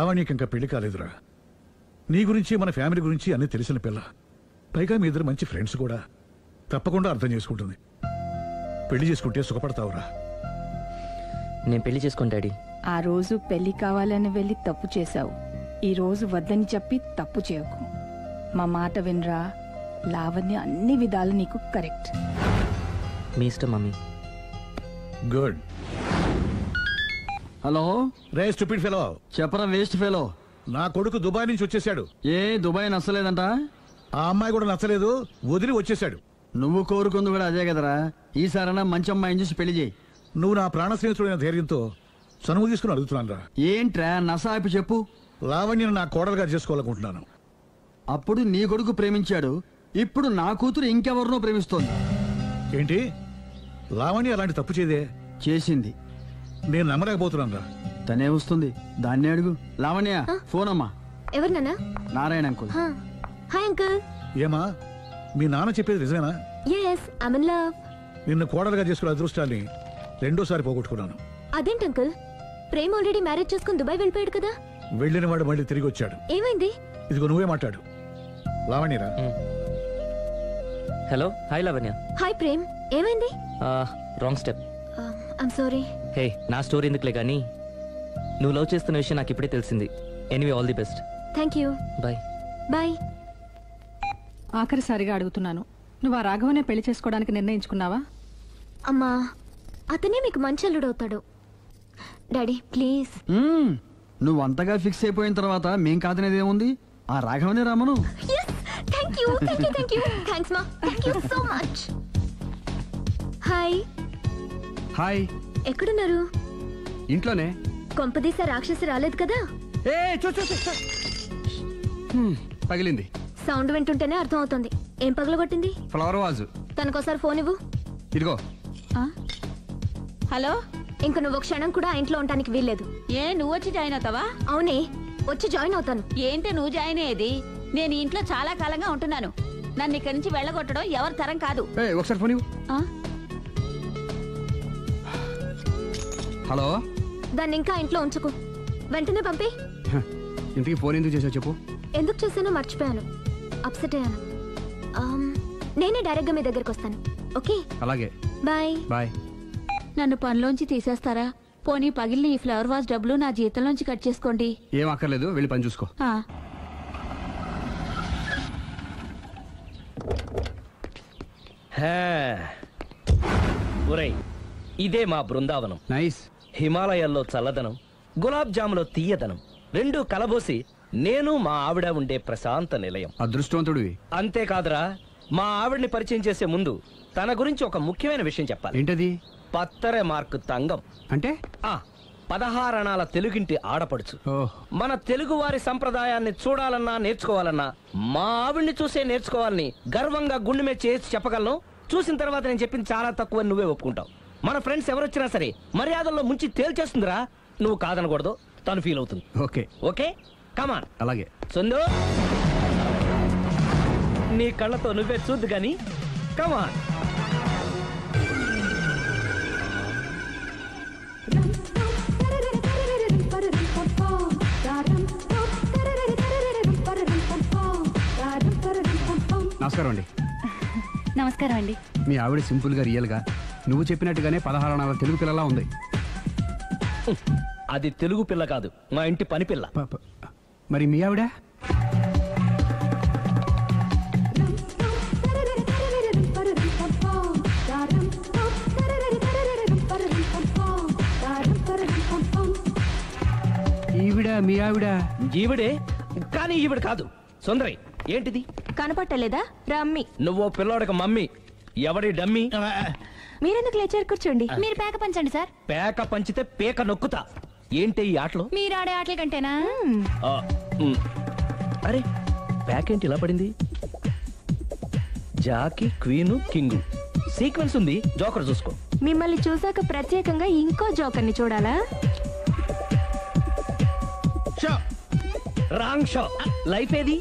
లావణ్యకి ఇంకా పెళ్లి కాలేదురా. నీ గురించి మన ఫ్యామిలీ గురించి అన్నీ తెలిసిన పిల్ల. పైగా మీ ఇద్దరు మంచి ఫ్రెండ్స్ కూడా. తప్పకుండా అర్థం చేసుకుంటుంది. పెళ్లి చేసుకుంటే సుఖపడతావురా. నేను పెళ్లి చేసుకోను డాడీ. ఆ రోజు పెళ్లి కావాలని వెళ్ళి తప్పు చేశావు. ఈ రోజు వద్దని చెప్పి తప్పు చేయకు. మా మాట వినరా. లావణ్య అన్ని విధాలు నీకు కరెక్ట్. మీ ఇష్టం మమ్మీ. గుడ్. హలో రే స్టూపిడ్ ఫెలో. చెప్పరా వేస్ట్ ఫెలో. నా కొడుకు దుబాయ్ నుంచి వచ్చేసాడు. ఏ దుబాయ్ నచ్చలేదంట? ఆ అమ్మాయి కూడా నచ్చలేదు, వదిలి వచ్చేసాడు. నువ్వు కోరుకుంది కూడా అదే కదరా. ఈసారైనా మంచి అమ్మాయిని చూసి పెళ్లి చేయి. నువ్వు నా ప్రాణ స్నేహితుడైన ధైర్యంతో చనువు తీసుకుని అడుగుతున్నాను రా. ఏంట్రా నసాపి చెప్పు. లావణ్యను నా కోడలుగా చేసుకోవాలనుకుంటున్నాను. అప్పుడు నీ కొడుకు ప్రేమించాడు, ఇప్పుడు నా కూతురు ఇంకెవరినో ప్రేమిస్తోంది. ఏంటి? లావణ్య అలాంటి తప్పు చేయదే. చేసింది. నేను నమ్మలేకపోతున్నాను రా. తనే వస్తుంది, దాన్నే అడుగు. లావణ్య ఫోన్ అమ్మా. ఎవరు నాన్న? నారాయణ అంకుల్. Hi uncle. ఏమా మీ నాన్న చెప్పేది నిజమేనా? yes I'm in love. నిన్ను కోడలుగా చేసుకునే అదృష్టాన్ని రెండోసారి పోగొట్టుకున్నాను. అదేంటి అంకుల్, ప్రేమ్ ఆల్రెడీ మ్యారేజ్ చేసుకుని దుబాయ్ వెళ్ళిపోయాడు కదా. వెళ్ళిన వాడు మళ్ళీ తిరిగి వచ్చాడు. ఏమైంది? ఇదిగో నువ్వే మాట్లాడు. లావణ్యరా. Hello. Hi Lavanya. Hi Prem, ఏమైంది? Wrong step. I'm sorry. Hey, నా స్టోరీ ఎందుకులే కానీ నువ్వు లవ్ చేస్తున్న విషయం నాకు ఇప్పుడే తెలిసింది. Anyway all the best. Thank you. Bye. Bye. ఆఖరిసారిగా అడుగుతున్నాను, నువ్వు ఆ రాఘవనే పెళ్లి చేసుకోవడానికి నిర్ణయించుకున్నావా? అమ్మా, అతనే మీకు మంచి అల్లుడవుతాడు. Daddy please. నువ్వు అంతగా ఫిక్స్ అయిపోయిన తర్వాత మేం కాదనేది ఏముంది? ఆ రాఘవనే రామను. Thank you thank you thank you. Thanks మా, thank you so much. Hi. Hi. ఎక్కడున్నారు? ఇంట్లోనే. కొంపదీస రాక్షసి రాలేదు కదా? ఏ పగిలింది. సౌండ్ వింటుంటేనే అర్థం అవుతుంది. ఏం పగలగొట్టింది? Flower vase. తనకోసారి ఫోన్ ఇవ్వు. ఇదిగో. హలో. ఇంక నువ్వు క్షణం కూడా ఆ ఇంట్లో ఉండడానికి వీల్లేదు. ఏ నువ్వు వచ్చి జాయిన్ అవుతావా? అవునే, వచ్చి జాయిన్ అవుతాను. ఏంటి నువ్వు జాయిన్ అయ్యేది? నేను ఈ ఇంట్లో చాలా కాలంగా ఉంటున్నాను. నన్ను ఇక్కడి నుంచి వెళ్ళగొట్టడం ఎవరి తరం కాదు. ఒకసారి ఫోన్ ఇవ్వు. హలో. దాన్ని ఇంకా ఇంట్లో ఉంచుకు, వెంటనే పంపి. ఇంతకీ ఫోన్ ఎందుకు చేసావు చెప్పు. ఎందుకు చేశానో మర్చిపోయాను, అప్సెట్ అయ్యాను. నేనే డైరెక్ట్ గా మీ దగ్గరకు వస్తాను. ఓకే? అలాగే. బాయ్. బాయ్. నన్ను పనిలోంచి తీసేస్తారా? పోనీ పగిలిన ఈ ఫ్లవర్ వాజ్ డబ్బులు నా జీతంలోంచి కట్ చేసుకోండి. ఏం అక్కర్లేదు, వెళ్ళి పని చూసుకో. ఇదే మా బృందావనం. నైస్. హిమాలయాల్లో చల్లదనం, గులాబ్ జాములో తీయదనం రెండూ కలబోసి నేను మా ఆవిడ ఉండే ప్రశాంత నిలయం. అదృష్టవంతుడివి. అంతేకాదురా, మా ఆవిడ్ని పరిచయం చేసే ముందు తన గురించి ఒక ముఖ్యమైన విషయం చెప్పాలి. ఏంటది? పత్తర మార్కు తంగం అంటే 16 అణాల తెలుగింటి ఆడపడుచు. మన తెలుగు వారి సంప్రదాయాన్ని చూడాలన్నా నేర్చుకోవాలన్నా మా ఆవిడ్ని చూసే నేర్చుకోవాలని గర్వంగా గుండె మీద చేసి చెప్పగలను. చూసిన తర్వాత నేను చెప్పింది చాలా తక్కువ, నువ్వే ఒప్పుకుంటావు. మన ఫ్రెండ్స్ ఎవరొచ్చినా సరే మర్యాదల్లో ముంచి తేల్చేస్తుందిరా. నువ్వు కాదనకూడదు, తను ఫీల్ అవుతుంది. ఓకే ఓకే, కమాన్. అలాగే. సుందు, నీ కళ్ళతో నువ్వే చూద్దు గాని కమాన్. నమస్కారం అండి. నమస్కారం అండి. మీ ఆవిడ సింపుల్ గా రియల్ గా నువ్వు చెప్పినట్టుగానే 16 అణాల తెలుగు పిల్లలా ఉంది. అది తెలుగు పిల్ల కాదు, మా ఇంటి పని పిల్ల. మరి మీ ఆవిడ? ఈవిడ మీ ఆవిడ? ఈవిడే, కానీ ఈవిడ కాదు. సుందరి, ఏంటిది కనపట్టలేదా? రమ్మి. నువ్వు పిల్లోడికి మమ్మీ. ఎవడి డమ్మీ? మీరెందుకు లేచారు? కూర్చోండి. మీరు పేక పంచండి సార్. పేక పంచితే పేక నొక్కుతా. ఏంటి ఈ ఆటలు? మీరు ఆడే ఆటల కంటేనా? అరే, పేక ఏంటి ఇలా పడింది? జాకీ, క్వీను, కింగు సీక్వెన్స్ ఉంది. జోకర్ చూసుకో. మిమ్మల్ని చూసాక ప్రత్యేకంగా ఇంకో జోకర్ని చూడాలా? Wrong show. లైఫ్ ఏది?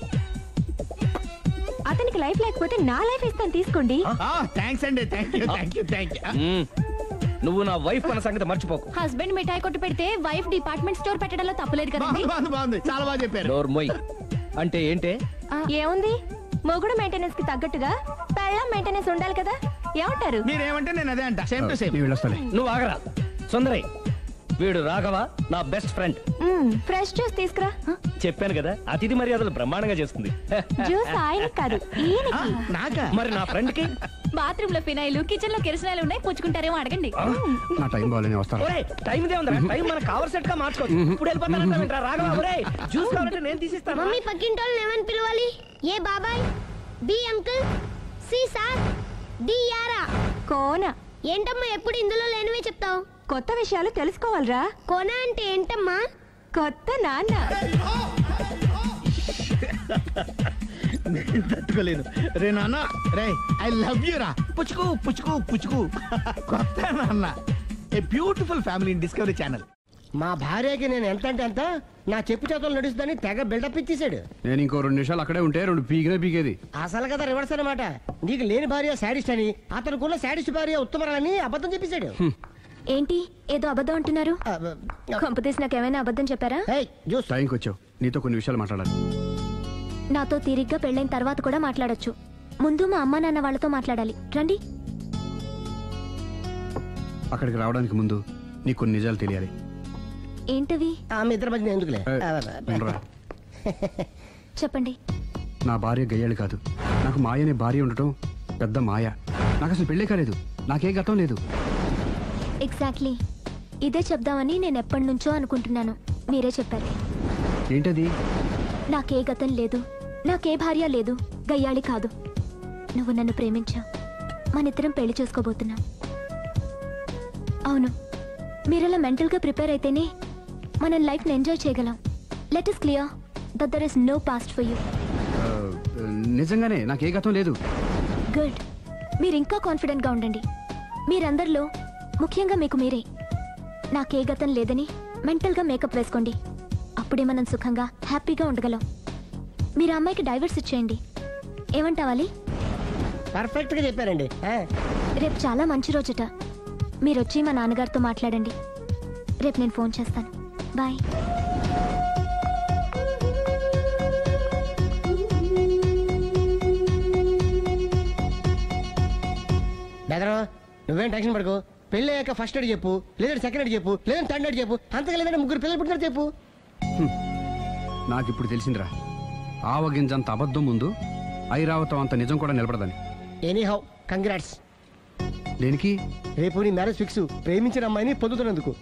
అతనికి లైఫ్ లేకపోతే నా లైఫ్ ఇస్తాను, తీసుకోండి. థాంక్స్ అండి. Thank you. నువ్వు నా వైఫ్ అన్న సంగతి మర్చిపోకు. హస్బెండ్ మిఠాయి కొట్టు పెడితే వైఫ్ డిపార్ట్మెంట్ స్టోర్ పెట్టడంలో తప్పులేదు కదండి. బాగుంది, చాలా బాగా చెప్పారు. డోర్ మొయ్. అంటే ఏంటే? ఏముంది, మొగుడు మెయింటెనెన్స్ కి తగ్గట్టుగా పెళ్ళాం మెయింటెనెన్స్ ఉండాలి కదా. ఏమంటారు? మీరేమంటే నేను అదే అంట. Same to same. నువ్వు ఆగరా సుందరై. వీడు రాఘవ, నా బెస్ట్ ఫ్రెండ్. ఫ్రెష్ జ్యూస్ తీసుకురా. చెప్పాను కదా, అతిథి మర్యాదలు బ్రహ్మాండంగా చేస్తుంది. జ్యూస్ ఆయన కాదు, ఈయనకి. నాకా? మరి నా ఫ్రెండ్ కి? బాత్రూమ్ లో ఫినాయిల్, కిచెన్ లో కిరసనాయిలు ఉన్నాయి, పుచ్చుకుంటారేమో అడగండి. నా టైం బాగాలేని వస్తాను. ఒరే టైం ఇదే ఉందా? టైం మనకు కావర్ సెట్ గా మార్చుకోవచ్చు. ఇప్పుడు వెళ్ళిపోతానంటా రాఘవ. ఒరే జ్యూస్ కావాలంటే నేను తీసిస్తాను. మమ్మీ పక్కింటోళ్ళని ఏమని పిలవాలి? ఏ బాబాయ్, B uncle, C sir, D యారా. కోన. ఏంటమ్మా ఎప్పుడు ఇందులో లేనివే చెప్తావు? కొత్త విషయాలు తెలుసుకోవాలరా. కోన అంటే ఏంటమ్మా? కొత్త నాన్న. తట్టుకోలేదు రే నాన్న. రే ఐ లవ్ యూ రా. పుచ్చుకు పుచ్చుకు పుచ్చుకు. కొత్త నాన్న. A beautiful family in discovery channel. మా భార్యకి నేను ఎంత అంటే అంత నా చెప్పు చేతులు నడుస్తుందని తెగ బిల్డప్ ఇచ్చేసాడు. నేను ఇంకో 2 నిమిషాలు అక్కడే ఉంటే 2 పీకేది. అసలు కదా రివర్స్ అనమాట. నీకు లేని భార్య శాడిస్ట్ అని, అతనుకున్న శాడిస్ట్ భార్య ఉత్తమరాలని అబద్ధం చెప్పేశాడు. ఏంటి ఏదో అబద్ధం అంటున్నారు? కొంపతీసి నాకేమైనా అబద్ధం చెప్పారా? టైంకి వచ్చావు, నీతో కొన్ని విషయాలు మాట్లాడాలి. నాతో తీరిగ్గా పెళ్ళైన తర్వాత కూడా మాట్లాడొచ్చు. ముందు మా అమ్మా నాన్న వాళ్ళతో మాట్లాడాలి. రండి. అక్కడికి రావడానికి ముందు నీకు కొన్ని నిజాలు తెలియాలి. ఏంటవి? ఆమె ఇద్దరి మధ్య ఎందుకులే. ఉండరా. చెప్పండి. నా భార్య గయ్యాళి కాదు. నాకు మాయ అనే భార్య ఉండటం పెద్ద మాయ. నాకు అసలు పెళ్ళే కాలేదు, నాకే గతం లేదు. ఎగ్జాక్ట్లీ ఇదే చెప్దామని నేను ఎప్పటి నుంచో అనుకుంటున్నాను. మీరే చెప్పారు. ఏంటది? నాకే గతం లేదు, నాకే భార్య లేదు, గయ్యాళి కాదు. నువ్వు నన్ను ప్రేమించావు, మనిద్దరం పెళ్లి చేసుకోబోతున్నాం. అవును, మీరలా మెంటల్గా ప్రిపేర్ అయితేనే మనం లైఫ్ని ఎంజాయ్ చేయగలం. Let us clear that there is no past for you. నిజంగానే నాకే గతం లేదు. గుడ్. మీరు ఇంకా కాన్ఫిడెంట్గా ఉండండి. మీరందరిలో ముఖ్యంగా మీకు మీరే. నాకే గతం లేదని మెంటల్గా మేకప్ వేసుకోండి. అప్పుడే మనం సుఖంగా హ్యాపీగా ఉండగలం. మీరు అమ్మాయికి డైవర్స్ ఇచ్చేయండి. ఏమంటావాలి? పర్ఫెక్ట్ గా చెప్పారండి. రేపు చాలా మంచి రోజుట. మీరు వచ్చి మా నాన్నగారితో మాట్లాడండి. రేపు నేను ఫోన్ చేస్తాను. బాయ్. బెదరు నువ్వేం టెన్షన్ పడకు. పెళ్ళి అయ్యాక ఫస్ట్ ఎయిడ్ చెప్పు, లేదంటే సెకండ్ ఎయిడ్ చెప్పు, లేదంటే థర్డ్ ఎయిడ్ చెప్పు. అంతగా లేదంటే 3 పిల్లలు పుట్టినట్టు చెప్పు. నాకు ఇప్పుడు తెలిసిందిరా, ఆవగింజంత అబద్ధం ముందు ఐరావతం అంత నిజం కూడా నిలబడదని. Any how congrats. దేనికి? రేపు నీ మ్యారేజ్ ఫిక్స్. ప్రేమించిన అమ్మాయిని పొందుతున్నందుకు.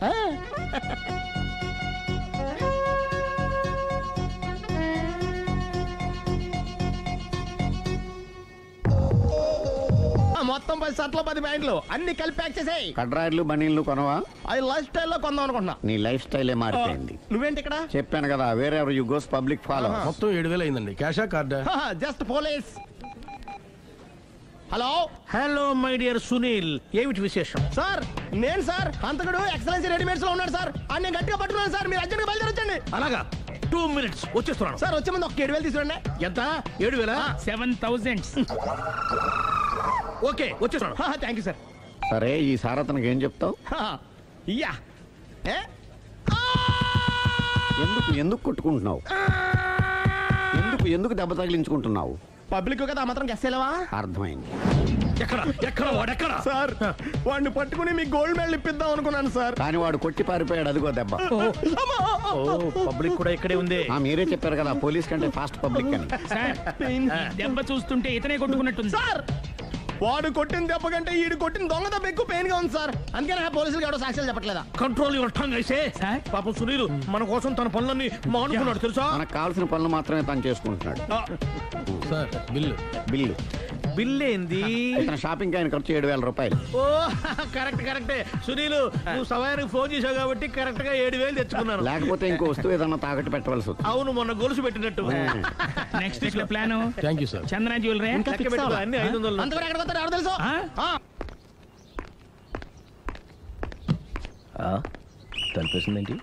మొత్తం 10 షర్ట్లు 10 ప్యాంట్లు అన్ని కలిపి ప్యాక్ చేసేయ్. కడ్రాయిలు బనీళ్లు కొనవా? అది లైఫ్ స్టైల్లో కొందాం అనుకుంటున్నా. నీ లైఫ్ స్టైలే మారిపోయింది. నువ్వేంటి ఇక్కడ? చెప్పాను కదా, వేరే ఎవరు యు గోస్ పబ్లిక్ ఫాలో. మొత్తం 7,000 అయిందండి. క్యాషా కార్డా? Just police. Hello hello my dear Sunil, ఏమిటి విశేషం? సార్ నేను సార్ అంతకుడు ఎక్సలెన్సీ రెడీమేడ్స్ లో ఉన్నాడు సార్. అన్ని గట్టిగా పట్టుకున్నాను సార్. మీరు అర్జెంట్గా బయలుదేరొచ్చండి. అలాగా 2 minutes వచ్చేస్తున్నాను సార్. వచ్చే ముందు ఒక 7,000 తీసుకురండి. ఎంత? 7,000? 7,000. ఓకే వచ్చేస్తున్నాను. Thank you sir. సరే ఈ సారతనకి ఏం చెప్తావు? యా ఎందుకు ఎందుకు కొట్టుకుంటున్నావు? ఎందుకు దెబ్బ తగిలించుకుంటున్నావు? పబ్లిక్ కదా మాత్రం గెస్సేలవా? అర్థమైంది. ఎక్కడ సార్? వాడిని పట్టుకుని మీ గోల్డ్ మెడల్ ఇప్పిద్దాం అనుకున్నాను సార్. కానీ వాడు కొట్టి పారిపోయాడు. అదిగో దెబ్బ. పబ్లిక్ కూడా ఇక్కడే ఉంది. మీరే చెప్పారు కదా పోలీస్ కంటే ఫాస్ట్ పబ్లిక్ అని. దెబ్బ చూస్తుంటే ఇతనే కొట్టుకున్నట్టుంది సార్. వాడు కొట్టిన దెబ్బ కంటే ఈడు కొట్టిన దొంగ దెబ్బ ఎక్కువ పెయిన్ గా ఉంది సార్. అందుకని పోలీసులు ఎవడో సాక్ష్యాలు చెప్పట్లేదా? కంట్రోల్ యువర్ టంగ్ అయితే. పాపం సునీల్ మన కోసం తన పనులన్నీ మానుకున్నాడు తెలుసా? మనకు కావాల్సిన పనులు మాత్రమే తను చేసుకుంటున్నాడు. సార్ బిల్లు బిల్లు బిల్లు ఏంది? ఇతను షాపింగ్ ఆయన ఖర్చు 7,000 రూపాయలు. ఓ కరెక్టే సునీల్, నువ్వు సమయానికి ఫోన్ చేసావు కాబట్టి కరెక్ట్ గా 7,000 తెచ్చుకున్నాను. లేకపోతే ఇంకో వస్తువు ఏదన్నా తాకట్టు పెట్టవలసి వస్తుంది. అవును, మొన్న గొలుసు పెట్టినట్టు. Next week plan. Thank you sir. Chandana jewellery అన్ని 500. అంతవరకు ఎక్కడ పోతారు ఎవరు తెలుసు? కనిపిస్తుందేంటి?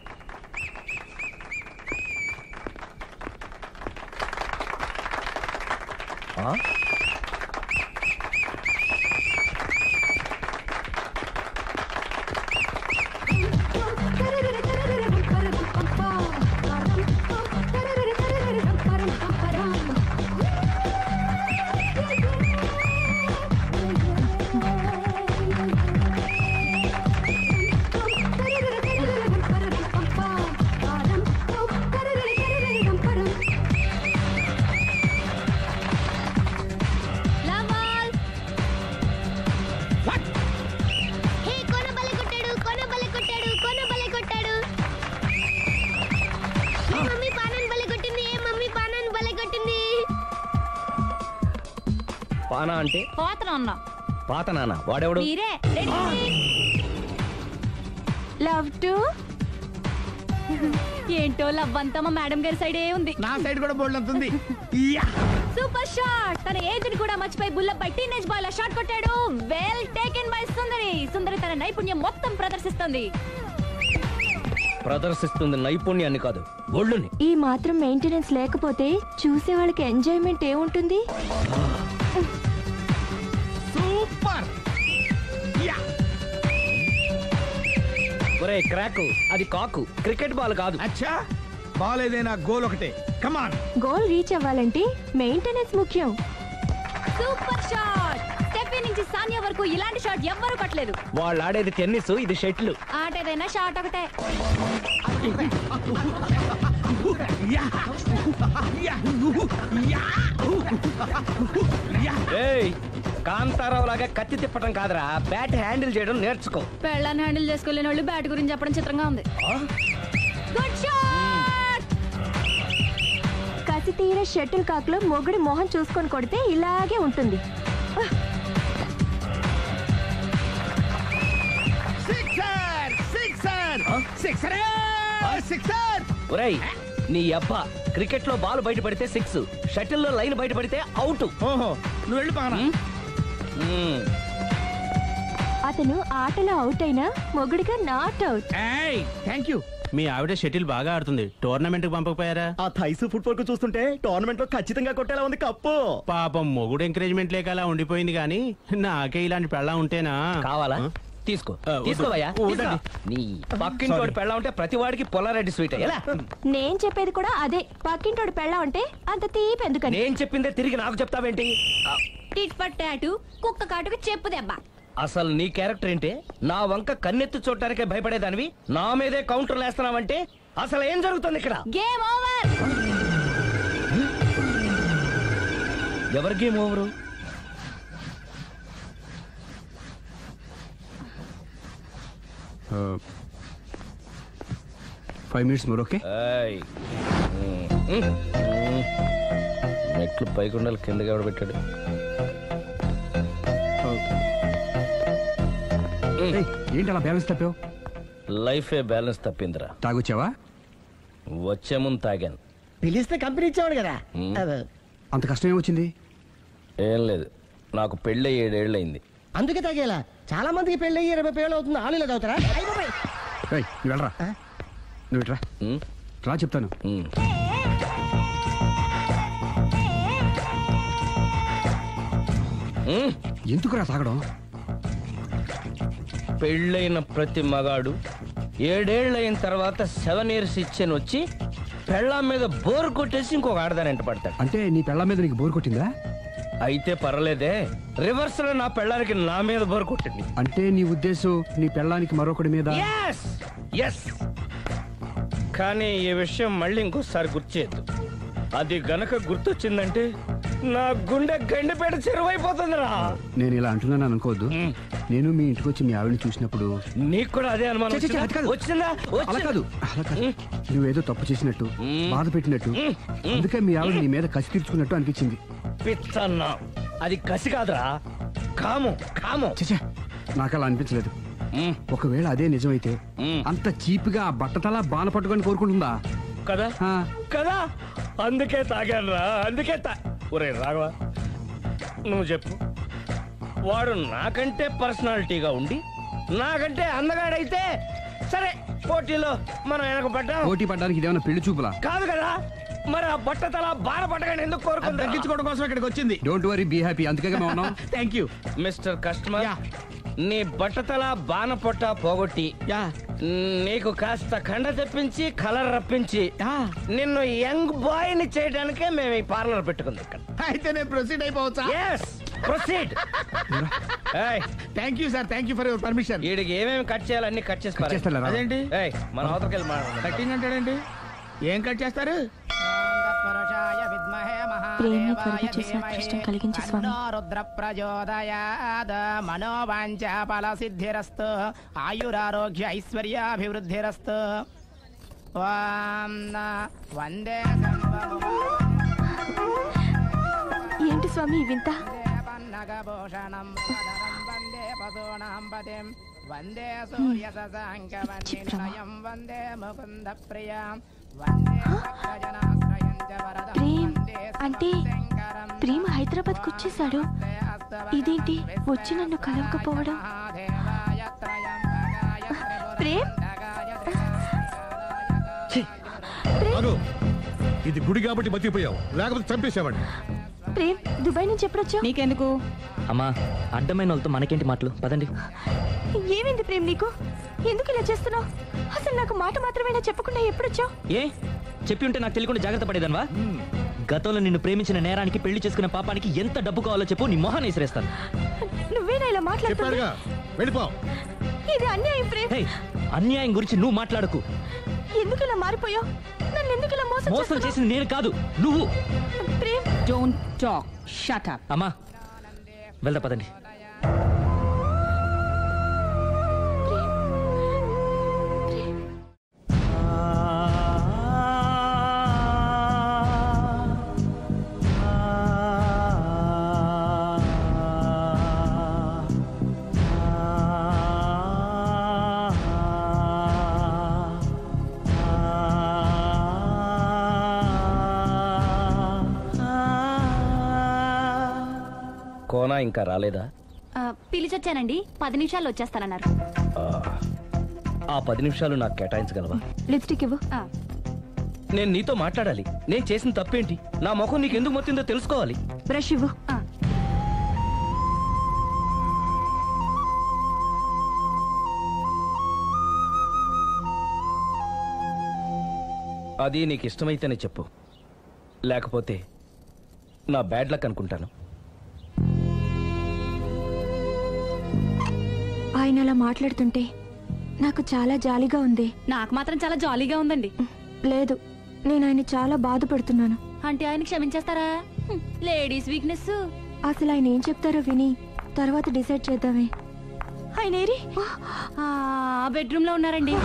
పానా అంటే పోతన అన్నా పాత నాన్న వాడెవడు? మీరే లవ్ టు ఏంటో లవ్ అంతా మా మేడం గారి సైడే ఉంది. నా సైడ్ కూడా బోల్డ్ అంతుంది. Super shot. తన ఏజ్ ని కూడా మర్చిపోయి బుల్లెట్ పై టీనేజ్ బాయ్ లా షాట్ కొట్టాడు. Well taken by Sundari. Sundari తన నైపుణ్యం మొత్తం ప్రదర్శిస్తుంది. నైపుణ్యాన్ని కాదు, ఒళ్ళుని. ఈ మాత్రం మెయింటెనెన్స్ లేకపోతే చూసే వాళ్ళకి ఎంజాయ్మెంట్ ఏముంటుంది? సూపర్. ఒరే క్రాకు, అది కాకు, క్రికెట్ బాల్ కాదు. అచ్చా, బాల్ ఏదైనా గోల్ ఒకటే. కమాన్. గోల్ రీచ్ అవ్వాలంటే మెయింటెనెన్స్ ముఖ్యం. Super shot. స్టెఫీ నుంచి సానియా వరకు ఇలాంటి షాట్ ఎవ్వరూ కొట్టలేదు. వాళ్ళు ఆడేది టెన్నిస్, ఇది షటిల్. ఆట ఏదైనా షాట్ ఒకటే. కాంతారావు లాగా కత్తి తిప్పటం కాదురా, బ్యాట్ హ్యాండిల్ చేయడం నేర్చుకో. పెళ్ళాన్ని హ్యాండిల్ చేసుకోలేని వాళ్ళు బ్యాట్ గురించి చెప్పడం చిత్రంగా ఉంది. Good shot. కసి తీర షటిల్ కాక్ లో మొగుడి మొహం చూసుకొని కొడితే ఇలాగే ఉంటుంది. Sixer sixer sixer sixer. ఒరేయ్ నీ అబ్బా, క్రికెట్ లో బాల్ బయట పడితే 6, షటిల్ లో లైన్ బయట పడితే అవుట్. ఓహో, నువ్వు వెళ్ళి పానా. అతను ఆటలో అవుట్ అయినా మొగుడిగా నాట్ అవుట్. Thank you. మీ ఆవిడ షటిల్ బాగా ఆడుతుంది, టోర్నమెంట్ కి పంపకపోయారా? ఆ థైస్ ఫుట్బాల్ కు చూస్తుంటే టోర్నమెంట్ లో ఖచ్చితంగా కొట్టేలా ఉంది కప్పు. పాపం మొగుడు ఎంకరేజ్మెంట్ లేక అలా ఉండిపోయింది గానీ నాకే ఇలాంటి పెళ్ళ ఉంటేనా. కావాలా? తీసుకో, తీసుకోవయ్యా. నీ పక్కింటోడి పెళ్ళ ఉంటే ప్రతి వాడికి పొలారెడ్డి స్వీట్. ఎలా? నేను చెప్పేది కూడా అదే. పక్కింటోడు పెళ్ళా ఉంటే అంత తీపి ఎందుకని? నేను చెప్పిందే తిరిగి నాకు చెప్తావేంటి? టిట్ ఫర్ టాటూ, కుక్క కాటుకు చెప్పు దెబ్బ. అసలు నీ క్యారెక్టర్ ఏంటి? నా వంక కన్నెత్తి చూడటానికే భయపడేదానివి నా మీదే కౌంటర్లు వేస్తున్నావంటే అసలు ఏం జరుగుతుంది ఇక్కడ? Game over. ఎవరి game over? 5 minutes more, okay? మెట్లు పైకుండాలి, కిందకి ఎవడ పెట్టాడు? ఏంటి అలా బ్యాలెన్స్ తప్పావు? లైఫే బ్యాలెన్స్ తప్పిందిరా. తాగొచ్చావా? వచ్చే ముందు తాగాను. పిలిస్తే కంపెనీ ఇచ్చేవాడు కదా. అంత కష్టం ఏమొచ్చింది? ఏం లేదు, నాకు పెళ్ళి 7 ఏళ్ళు అయింది. అందుకే తాగేలా. చాలా మందికి పెళ్ళి 20 ఏళ్ళు అవుతుంది. ఆలు ఇలా తాగుతారా? నువ్వు వెళ్ళరా, నువ్వు ఇట్రా రా చెప్తాను. ఎందుకురా తాగడం? పెళ్ళైన ప్రతి మగాడు 7 ఏళ్ళు అయిన తర్వాత 7 years ఇచ్చాను వచ్చి పెళ్ళాం మీద బోర్ కొట్టేసి ఇంకొక ఆడదాని ఎంట పడతాడు. అంటే నీ పెళ్ళాం మీద నీకు బోర్ కొట్టిందా? అయితే పర్వాలేదే, రివర్స్ లో నా పెళ్ళానికి నా మీద బోర్ కొట్టింది. అంటే నీ ఉద్దేశం నీ పెళ్ళానికి మరొకటి మీద? కానీ ఈ విషయం మళ్ళీ ఇంకోసారి గుర్తు చేయద్దు. అది గనక గుర్తొచ్చిందంటే నా గుండె గండిపేట చెరువైపోతుందిరా. నేను ఇలా అంటున్నాను అనుకోవద్దు. నేను మీ ఇంటికి వచ్చి మీ ఆవిడని చూసినప్పుడు నీకు కూడా అదే అనుమానం వచ్చిందా? అలా కాదు, నువ్వేదో తప్పు చేసినట్టు, బాధ పెట్టినట్టు, అందుకే మీ ఆవిడ నీ మీద కసి తీర్చుకున్నట్టు అనిపించింది. పిచ్చన్నా, అది కసి కాదురా, కాము కాము. నాకు అలా అనిపించలేదు. ఒకవేళ అదే నిజమైతే అంత చీప్ గా బట్టతలా బాణ పట్టుకొని కోరుకుంటుందా? కదా కదా, అందుకే తాగాను రా, అందుకే ఒరే రాఘవ, నువ్వు చెప్పు. వాడు నాకంటే పర్సనాలిటీగా ఉండి నాకంటే అందగాడైతే సరే, పోటీలో మనం వెనక పడ్డాం. పోటీ పడ్డానికి ఇదేమన్నా పెళ్లి చూపులా? కాదు కదా, మరి ఆ బట్టతల బాణ పట్టగానే ఎందుకు కోరుకుంది? తగ్గించుకోవడం కోసం ఇక్కడికి వచ్చింది. Don't worry, be happy. అందుకే మేము ఉన్నాం. Thank you mister customer. నీ బట్టతల బాణ పొట్ట పోగొట్టి నీకు కాస్త కండ తెప్పించి కలర్ రప్పించి నిన్ను యంగ్ బాయ్ ని చేయడానికే మేము ఈ పార్లర్ పెట్టుకుంది ఇక్కడ. అయితే నేను ప్రొసీడ్ అయిపోవచ్చా? Proceed. Thank you sir, thank you for your permission. వీడికి ఏమేమి కట్ చేయాలి అన్ని కట్ చేస్తారు. అదేంటి మన అవతలకి వెళ్ళి మాట్లాడు. కట్టింగ్ అంటాడేంటి? ఏం కట్ చేస్తారు? ప్రేమ త్వరగా చేసి అదృష్టం కలిగించు స్వామి. రుద్ర ప్రచోదయాద్ మనోవాంఛ ఫల సిద్ధిరస్తు ఆయురారోగ్య ఐశ్వర్యాభివృద్ధిరస్తు. ఏంటి స్వామి వింత? నగభూషణం వందే పశూనాం పతిం వందే సూర్య శశాంకవన్నిలయం వందే ముకుంద ప్రియం వందే భక్తజనాశ్రయం చ వరదం వందే అంటే ప్రేమ హైదరాబాద్ కు వచ్చేసాడు. ఇదేంటి వచ్చి నన్ను కలవకపోవడం? ప్రేమ్ ఇది గుడి కాబట్టి బతికిపోయావు, లేకపోతే చంపేసేవాడిని. ప్రేమ్ దుబాయ్ నుంచి ఎప్పుడొచ్చావు? నీకెందుకు అమ్మా, అడ్డమైన వాళ్ళతో మనకేంటి మాటలు, పదండి. ఏమైంది ప్రేమ్ నీకు? ఎందుకు ఇలా చేస్తున్నావు? అసలు నాకు మాట మాత్రమేనా చెప్పకుండా ఎప్పుడొచ్చావు? ఏ చెప్పి ఉంటే నాకు తెలియకుండా జాగ్రత్త పడేదన్వా? గతంలో నిన్ను ప్రేమించిన నేరానికి, పెళ్లి చేసుకున్న పాపానికి ఎంత డబ్బు కావాలో చెప్పు, నీ మొహాన్ని విసిరేస్తాను. నువ్వేనా ఇలా మాట్లాడుతున్నావు? వెళ్ళిపో. ఇది అన్యాయం ప్రేమ్. అన్యాయం గురించి నువ్వు మాట్లాడకు. ఎందుకు ఇలా మారిపోయావు? నన్ను ఎందుకు ఇలా మోసం చేసింది నేను కాదు, నువ్వు. Prem don't talk, shut up. అమ్మా వెళ్దా పదండి. కోనా ఇంకా రాలేదా? పిలిచొచ్చానండి, 10 నిమిషాల్లో వచ్చేస్తానన్నారు. ఆ 10 నిమిషాలు నాకు కేటాయించగలవా? లిప్స్టిక్ ఇవ్వు. నేను నీతో మాట్లాడాలి. నేను చేసిన తప్పేంటి, నా ముఖం నీకు ఎందుకు మొత్తిందో తెలుసుకోవాలి. బ్రష్ ఇవ్వు. అది నీకు ఇష్టమైతేనే చెప్పు, లేకపోతే నా బ్యాడ్ లక్ అనుకుంటాను. ఆయన అలా మాట్లాడుతుంటే నాకు చాలా జాలీగా ఉంది. నాకు మాత్రం చాలా జాలీగా ఉందండి. లేదు, నేను ఆయన చాలా బాధపడుతున్నాను. అంటే ఆయన క్షమించేస్తారా? Ladies weakness. అసలు ఆయన ఏం చెప్తారో విని తర్వాత డిసైడ్ చేద్దామే. ఆయన ఏరి? బెడ్రూమ్ లో ఉన్నారండి.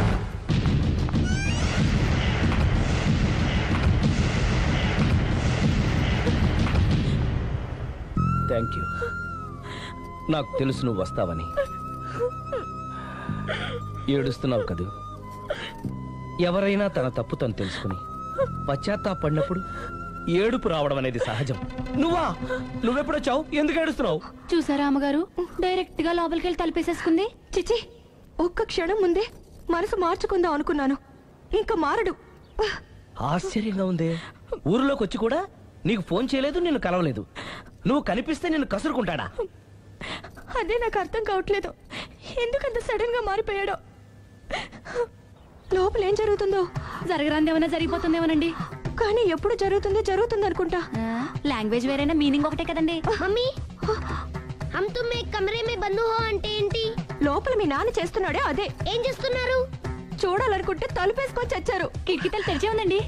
Thank you. నాకు తెలుసు నువ్వు వస్తావని. ఏడుస్తున్నావు కదూ? ఎవరైనా తన తప్పు తను తెలుసుకుని పశ్చాత్తాపడినప్పుడు ఏడుపు రావడం అనేది సహజం. నువ్వెప్పుడొచ్చావు? ఎందుకు ఏడుస్తున్నావు? చూసారా అమ్మగారు, డైరెక్ట్ గా లోపలికి వెళ్ళి తలుపేసేసుకుంది. చిచి, ఒక్క క్షణం ముందే మనసు మార్చుకుందాం అనుకున్నాను, ఇంకా మారడు. ఆశ్చర్యంగా ఉందే. ఊరిలోకి వచ్చి కూడా నీకు ఫోన్ చేయలేదు, నిన్ను కలవలేదు. నువ్వు కనిపిస్తే నిన్ను కసురుకుంటాడా? అదే నాకు అర్థం కావట్లేదు, ఎందుకంత సడన్ గా మారిపోయాడో. లోపల ఏం జరుగుతుందో? జరగరాందేమన్నా జరిగిపోతుందేమోనండి. కానీ ఎప్పుడు జరుగుతుంది అనుకుంటా. లాంగ్వేజ్ వేరైనా మీనింగ్ ఒకటే కదండి. మమ్మీ, హమ్ తుమ్ ఏక్ కమరే మే బంద్ హో అంటే ఏంటి? లోపల మీ నాన్న చేస్తున్నాడే అదే. ఏం చేస్తున్నారు? చూడాలనుకుంటే తలుపేసుకొని చచ్చారు. కిటికీ తలుపు తెరిచే ఉందండి.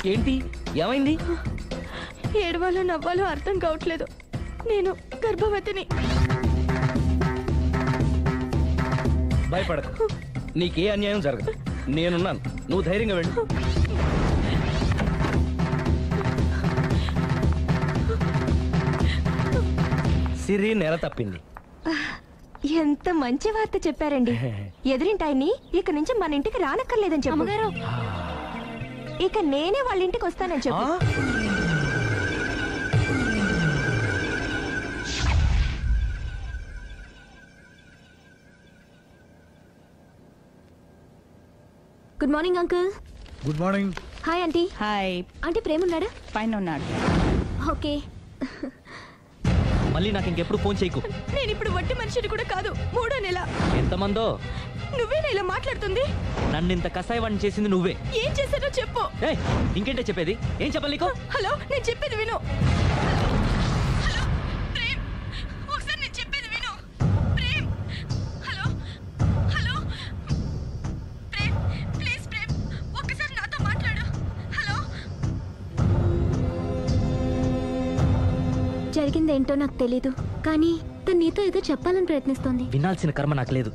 ఏంటి, ఏమైంది? ఏడవాలో నవ్వాలో అర్థం కావట్లేదు. నేను గర్భవతిని. భయపడకు, నీకే అన్యాయం జరగదు. నేనున్నాను, నువ్వు ధైర్యంగా వెళ్ళు. సిరి నెల తప్పింది. ఎంత మంచి వార్త చెప్పారండి. ఎదురింటాయని ఇక నుంచి మన ఇంటికి రానక్కర్లేదని చెప్పారు. ఇక నేనే వాళ్ళ ఇంటికి వస్తానని చెప్పు. Good morning uncle. Good morning. Hi aunty. Hi. Aunty Prema ఉన్నాడా? పైన ఉన్నాడు. ఓకే. మళ్ళీ నాకు ఇంకెప్పుడు ఫోన్ చేయకు. నేను ఇప్పుడు వట్టి మనిషిని కూడా కాదు, 3వ నెల. ఎంతమందో? నువ్వేనా ఇలా మాట్లాడుతుంది? నన్ను ఇంత కసాయవాడిని చేసింది నువ్వే. ఏం చేశానో చెప్పు. ఇంకేంటే చెప్పేది? ఏం చెప్పాలి నీకు? హలో, నేను చెప్పేది విను. హలో ప్రేమ్, ఒకసారి నేను చెప్పేది విను. Prem, hello hello Prem, please Prem, ఒక్కసారి నాతో మాట్లాడు. హలో. జరిగిందేంటో నాకు తెలీదు, కానీ తను నీతో ఏదో చెప్పాలని ప్రయత్నిస్తోంది. వినాల్సిన కర్మ నాకు లేదు.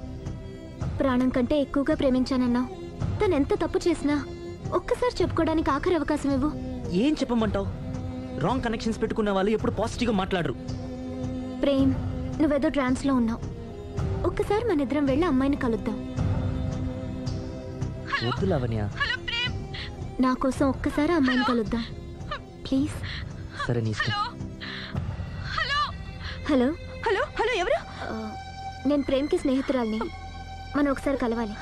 ప్రాణం కంటే ఎక్కువగా ప్రేమించానన్నావు. తను ఎంత తప్పు చేసినా ఒక్కసారి చెప్పుకోవడానికి ఆఖరి అవకాశం ఇవ్వు. ఏం చెప్పమంటావు? రాంగ్ కనెక్షన్స్ పెట్టుకున్న వాళ్ళు ఎప్పుడు పాజిటివ్గా మాట్లాడరు. ప్రేమ్, నువ్వేదో ట్రాన్స్ లో ఉన్నావు. ఒక్కసారి మన ఇద్దరం వెళ్ళి అమ్మాయిని కలుద్దాం. వద్దు లావణ్య. నా కోసం ఒక్కసారి అమ్మాయిని కలుద్దాం ప్లీజ్. సరే నీ ఇష్టం. హలో హలో హలో, ఎవరు? నేను ప్రేమ్కి స్నేహితురాల్ని. మనం ఒకసారి కలవాలి.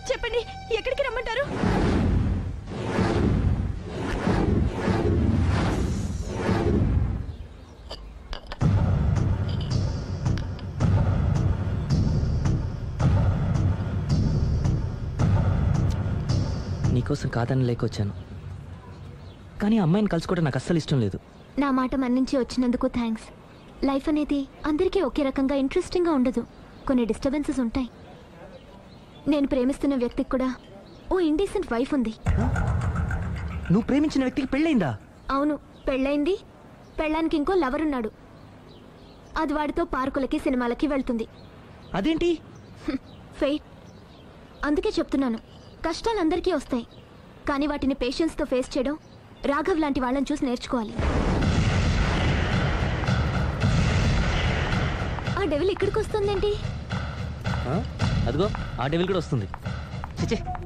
చెప్పండి, ఎక్కడికి రమ్మంటారు? నీకోసం కాదని లేకొచ్చాను, కానీ అమ్మాయిని కలుసుకోవడం నాకు అస్సలు ఇష్టం లేదు. నా మాట మన్నించి వచ్చినందుకు థ్యాంక్స్. లైఫ్ అనేది అందరికీ ఒకే రకంగా ఇంట్రెస్టింగ్గా ఉండదు. కొన్ని డిస్టర్బెన్సెస్ ఉంటాయి. నేను ప్రేమిస్తున్న వ్యక్తికి కూడా ఓ ఇండీసెంట్ వైఫ్ ఉంది. నువ్వు ప్రేమించిన వ్యక్తికి పెళ్ళైందా? అవును, పెళ్ళైంది. పెళ్ళానికి ఇంకో లవర్ ఉన్నాడు. అది వాడితో పార్కులకి సినిమాలకి వెళ్తుంది. అదేంటి? ఫెయిట్. అందుకే చెప్తున్నాను, కష్టాలు అందరికీ వస్తాయి, కానీ వాటిని పేషెన్స్తో ఫేస్ చేయడం రాఘవ్ లాంటి వాళ్ళని చూసి నేర్చుకోవాలి. ఆ డెవిల్ ఇక్కడికి వస్తుందేంటి? అదిగో ఆ డెవిల్ కూడా వస్తుంది. చిచే